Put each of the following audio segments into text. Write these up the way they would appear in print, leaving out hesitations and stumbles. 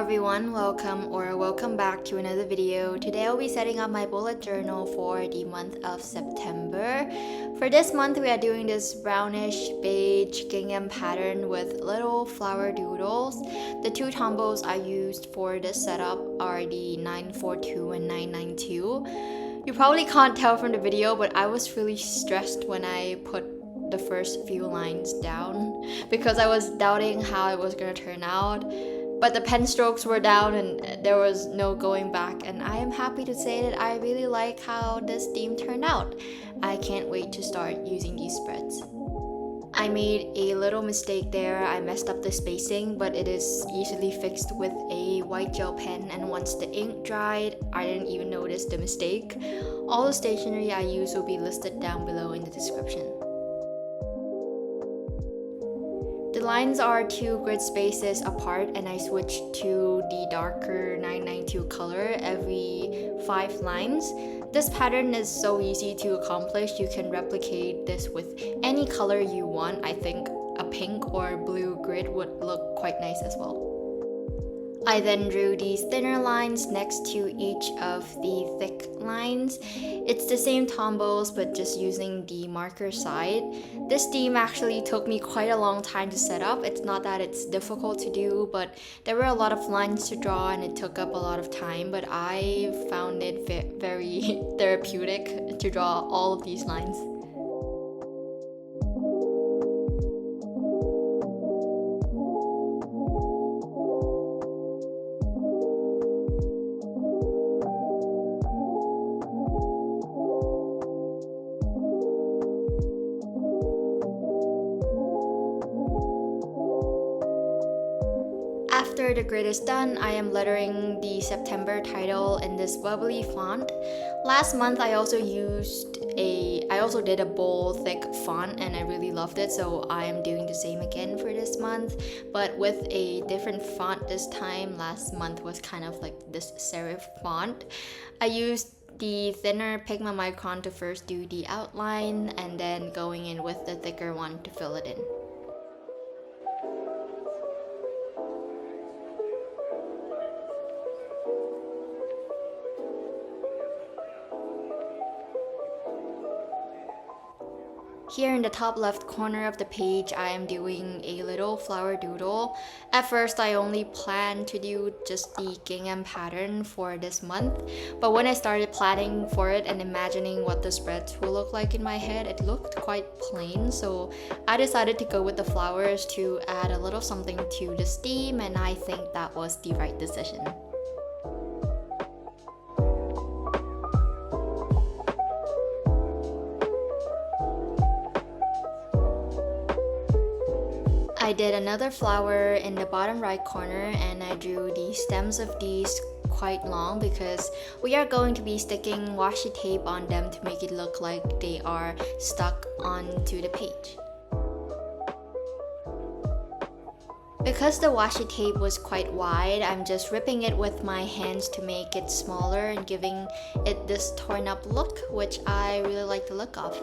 everyone, welcome back to another video. Today I'll be setting up my bullet journal for the month of September. For this month we are doing this brownish beige gingham pattern with little flower doodles. The two Tombows I used for this setup are the 942 and 992. You probably can't tell from the video, but I was really stressed when I put the first few lines down because I was doubting how it was gonna turn out. But the pen strokes were down and there was no going back, and I am happy to say that I really like how this theme turned out. I can't wait to start using these spreads. I made a little mistake there. I messed up the spacing, but it is easily fixed with a white gel pen, and once the ink dried, I didn't even notice the mistake. All the stationery I use will be listed down below in the description. The lines are 2 grid spaces apart, and I switched to the darker 992 color every 5 lines. This pattern is so easy to accomplish. You can replicate this with any color you want. I think a pink or blue grid would look quite nice as well. I then drew these thinner lines next to each of the thick lines. It's the same Tombows but just using the marker side. This theme actually took me quite a long time to set up. It's not that it's difficult to do, but there were a lot of lines to draw and it took up a lot of time, but I found it very therapeutic to draw all of these lines. After the grid is done, I am lettering the September title in this bubbly font. Last month I also did a bold thick font and I really loved it, so I am doing the same again for this month, but with a different font this time. Last month was kind of like this serif font. I used the thinner Pigma Micron to first do the outline and then going in with the thicker one to fill it in. Here in the top left corner of the page, I am doing a little flower doodle. At first, I only planned to do just the gingham pattern for this month, but when I started planning for it and imagining what the spreads will look like in my head, it looked quite plain, so I decided to go with the flowers to add a little something to this theme, and I think that was the right decision. I did another flower in the bottom right corner and I drew the stems of these quite long because we are going to be sticking washi tape on them to make it look like they are stuck onto the page. Because the washi tape was quite wide, I'm just ripping it with my hands to make it smaller and giving it this torn up look, which I really like the look of.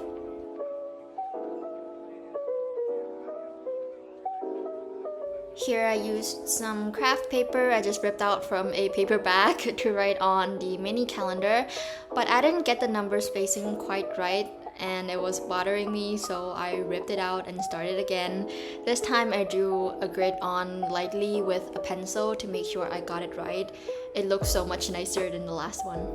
Here I used some craft paper I just ripped out from a paper bag to write on the mini calendar, but I didn't get the number spacing quite right and it was bothering me, so I ripped it out and started again. This time I drew a grid on lightly with a pencil to make sure I got it right. It looks so much nicer than the last one.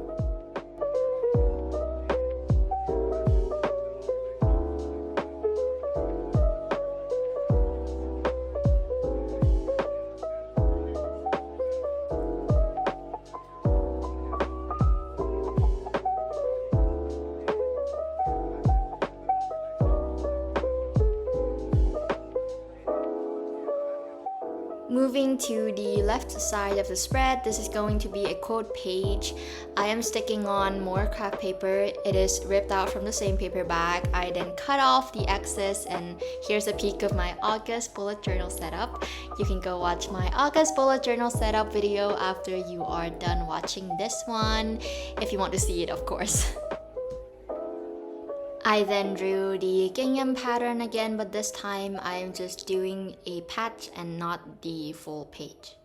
Moving to the left side of the spread, this is going to be a quote page. I am sticking on more craft paper. It is ripped out from the same paper bag. I then cut off the excess, and here's a peek of my August bullet journal setup. You can go watch my August bullet journal setup video after you are done watching this one, if you want to see it, of course. I then drew the gingham pattern again, but this time I'm just doing a patch and not the full page.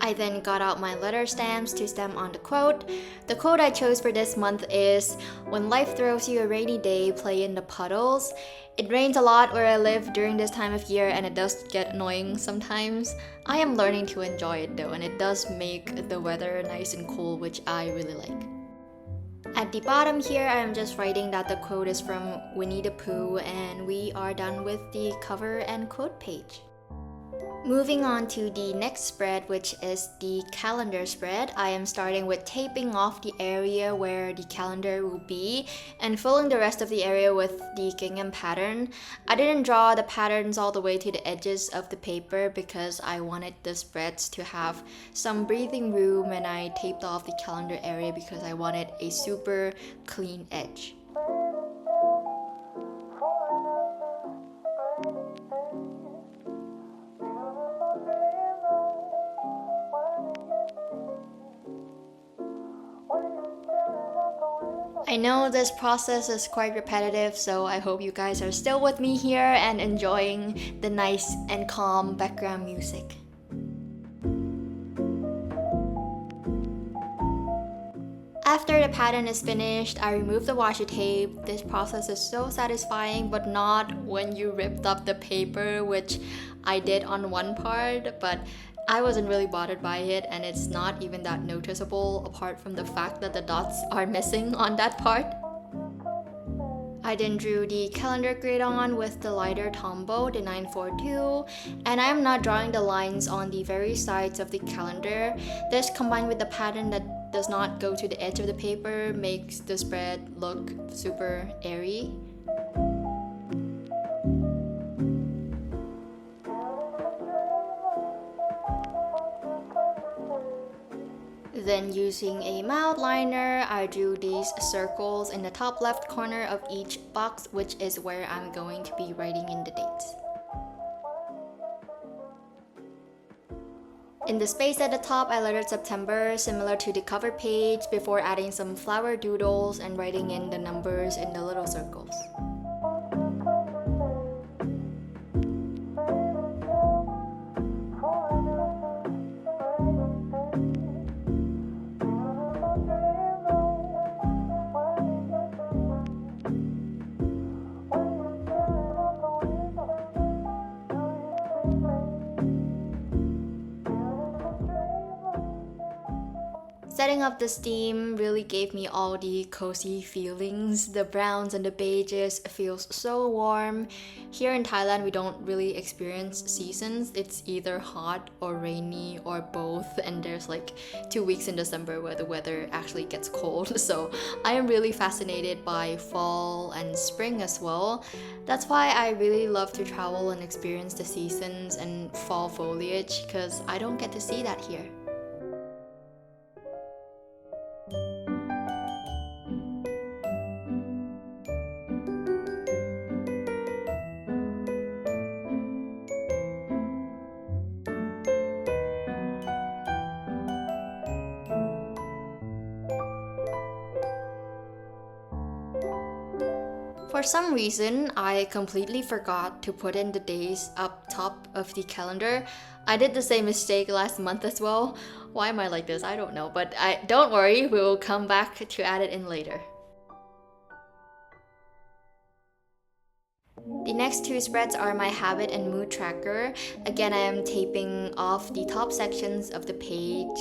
I then got out my letter stamps to stamp on the quote. The quote I chose for this month is, "When life throws you a rainy day, play in the puddles." It rains a lot where I live during this time of year and it does get annoying sometimes. I am learning to enjoy it though, and it does make the weather nice and cool, which I really like. At the bottom here, I am just writing that the quote is from Winnie the Pooh, and we are done with the cover and quote page. Moving on to the next spread, which is the calendar spread. I am starting with taping off the area where the calendar will be and filling the rest of the area with the gingham pattern. I didn't draw the patterns all the way to the edges of the paper because I wanted the spreads to have some breathing room, and I taped off the calendar area because I wanted a super clean edge. I know this process is quite repetitive, so I hope you guys are still with me here and enjoying the nice and calm background music. After the pattern is finished, I remove the washi tape. This process is so satisfying, but not when you ripped up the paper, which I did on one part, but I wasn't really bothered by it, and it's not even that noticeable apart from the fact that the dots are missing on that part. I then drew the calendar grid on with the lighter Tombow, the 942, and I am not drawing the lines on the very sides of the calendar. This, combined with the pattern that does not go to the edge of the paper, makes the spread look super airy. Then using a Mildliner, I drew these circles in the top left corner of each box, which is where I'm going to be writing in the dates. In the space at the top, I lettered September, similar to the cover page, before adding some flower doodles and writing in the numbers in the little circles. Setting up the steam really gave me all the cozy feelings. The browns and the beiges feels so warm. Here in Thailand, we don't really experience seasons. It's either hot or rainy or both, and there's like 2 weeks in December where the weather actually gets cold. So I am really fascinated by fall and spring as well. That's why I really love to travel and experience the seasons and fall foliage, because I don't get to see that here. For some reason, I completely forgot to put in the days up top of the calendar. I did the same mistake last month as well. Why am I like this? I don't know, but don't worry, we will come back to add it in later. The next two spreads are my habit and mood tracker. Again, I am taping off the top sections of the page.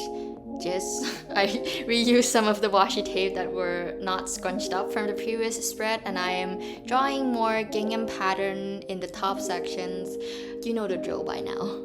I reused some of the washi tape that were not scrunched up from the previous spread, and I am drawing more gingham pattern in the top sections. You know the drill by now.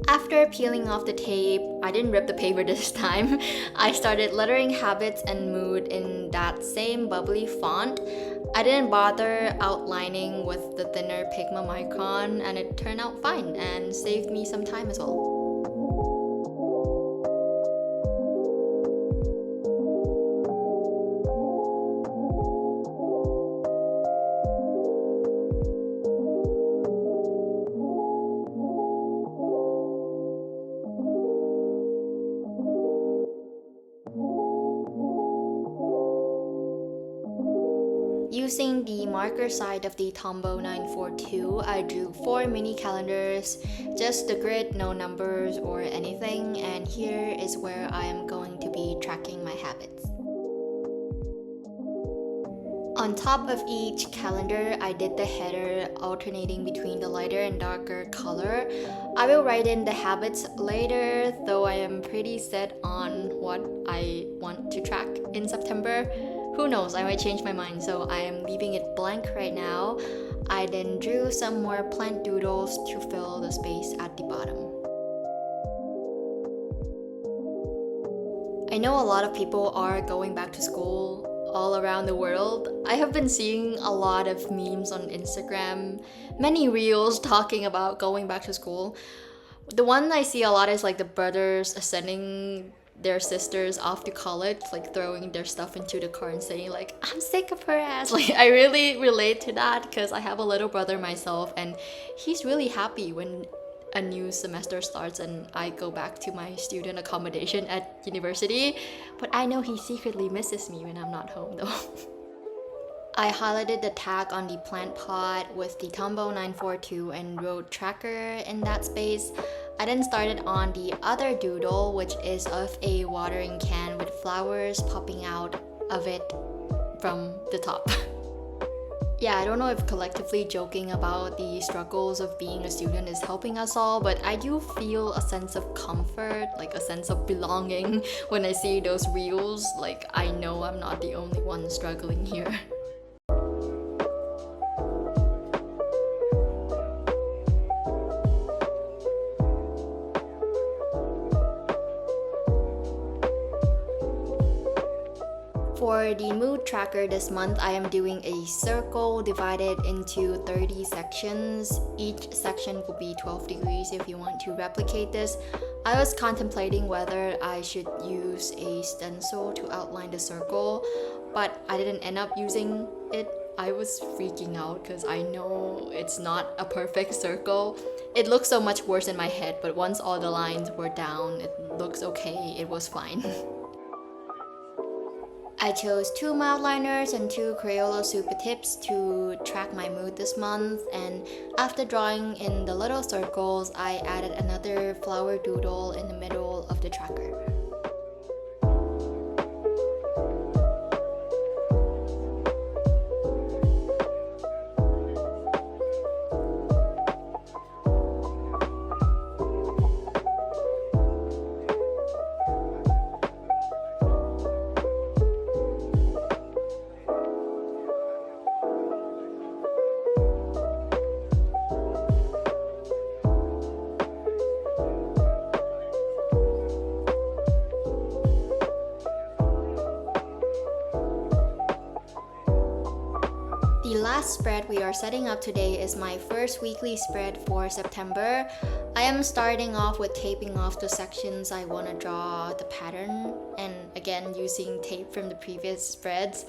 After peeling off the tape, I didn't rip the paper this time. I started lettering habits and mood in that same bubbly font. I didn't bother outlining with the thinner Pigma Micron, and it turned out fine and saved me some time as well. Using the marker side of the Tombow 942, I drew 4 mini calendars, just the grid, no numbers or anything, and here is where I am going to be tracking my habits. On top of each calendar, I did the header alternating between the lighter and darker color. I will write in the habits later, though I am pretty set on what I want to track in September. Who knows, I might change my mind, so I am leaving it blank right now. I then drew some more plant doodles to fill the space at the bottom. I know a lot of people are going back to school all around the world. I have been seeing a lot of memes on Instagram, many reels talking about going back to school. The one I see a lot is like the brothers sending their sisters off to college, like throwing their stuff into the car and saying like, I'm sick of her ass. Like, I really relate to that because I have a little brother myself, and he's really happy when a new semester starts and I go back to my student accommodation at university, but I know he secretly misses me when I'm not home though. I highlighted the tag on the plant pot with the Tombow 942 and wrote tracker in that space. I then started on the other doodle, which is of a watering can with flowers popping out of it from the top. Yeah, I don't know if collectively joking about the struggles of being a student is helping us all, but I do feel a sense of comfort, like a sense of belonging when I see those reels. Like, I know I'm not the only one struggling here. For the mood tracker this month, I am doing a circle divided into 30 sections. Each section will be 12 degrees if you want to replicate this. I was contemplating whether I should use a stencil to outline the circle, but I didn't end up using it. I was freaking out because I know it's not a perfect circle. It looks so much worse in my head, but once all the lines were down, it looks okay, it was fine. I chose 2 Mildliners and 2 Crayola super tips to track my mood this month, and after drawing in the little circles, I added another flower doodle in the middle of the tracker. The last spread we are setting up today is my first weekly spread for September. I am starting off with taping off the sections I want to draw the pattern, and again using tape from the previous spreads.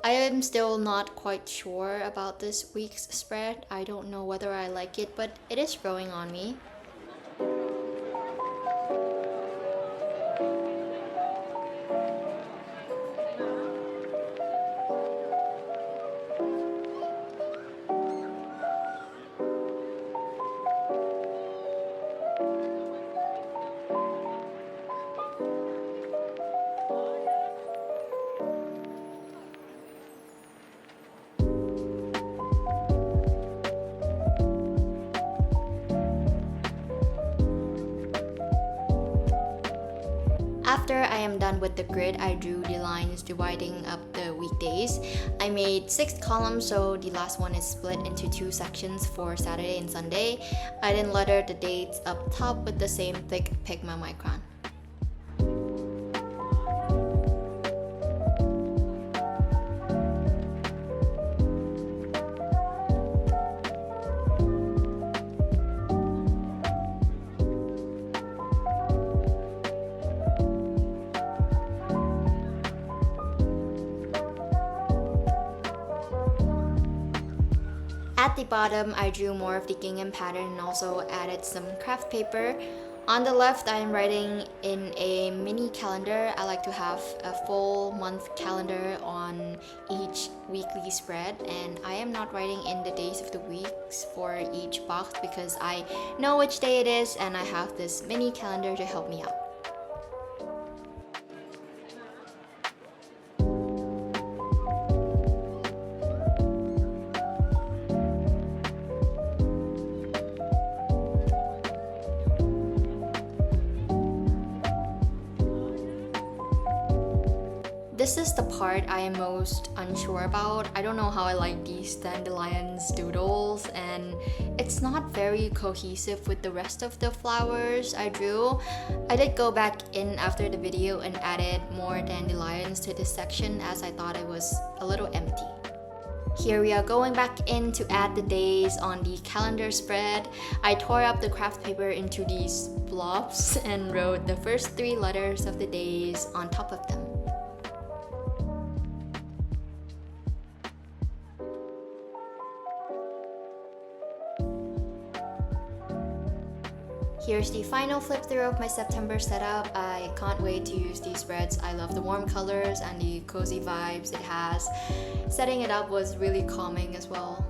I am still not quite sure about this week's spread. I don't know whether I like it, but it is growing on me. After I am done with the grid, I drew the lines dividing up the weekdays. I made 6 columns, so the last one is split into 2 sections for Saturday and Sunday. I then lettered the dates up top with the same thick Pigma Micron. At the bottom, I drew more of the gingham pattern and also added some craft paper. On the left, I am writing in a mini calendar. I like to have a full month calendar on each weekly spread, and I am not writing in the days of the weeks for each box because I know which day it is and I have this mini calendar to help me out. This is the part I am most unsure about. I don't know how I like these dandelions doodles, and it's not very cohesive with the rest of the flowers I drew. I did go back in after the video and added more dandelions to this section as I thought it was a little empty. Here we are going back in to add the days on the calendar spread. I tore up the craft paper into these blobs and wrote the first 3 letters of the days on top of them. Here's the final flip through of my September setup. I can't wait to use these spreads. I love the warm colors and the cozy vibes it has. Setting it up was really calming as well.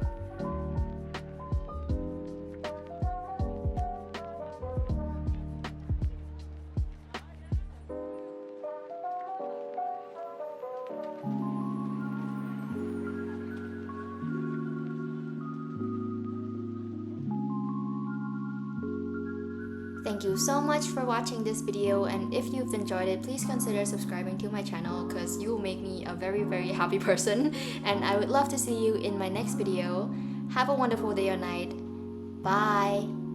Thank you so much for watching this video, and if you've enjoyed it, please consider subscribing to my channel because you will make me a very happy person, and I would love to see you in my next video. Have a wonderful day or night. Bye!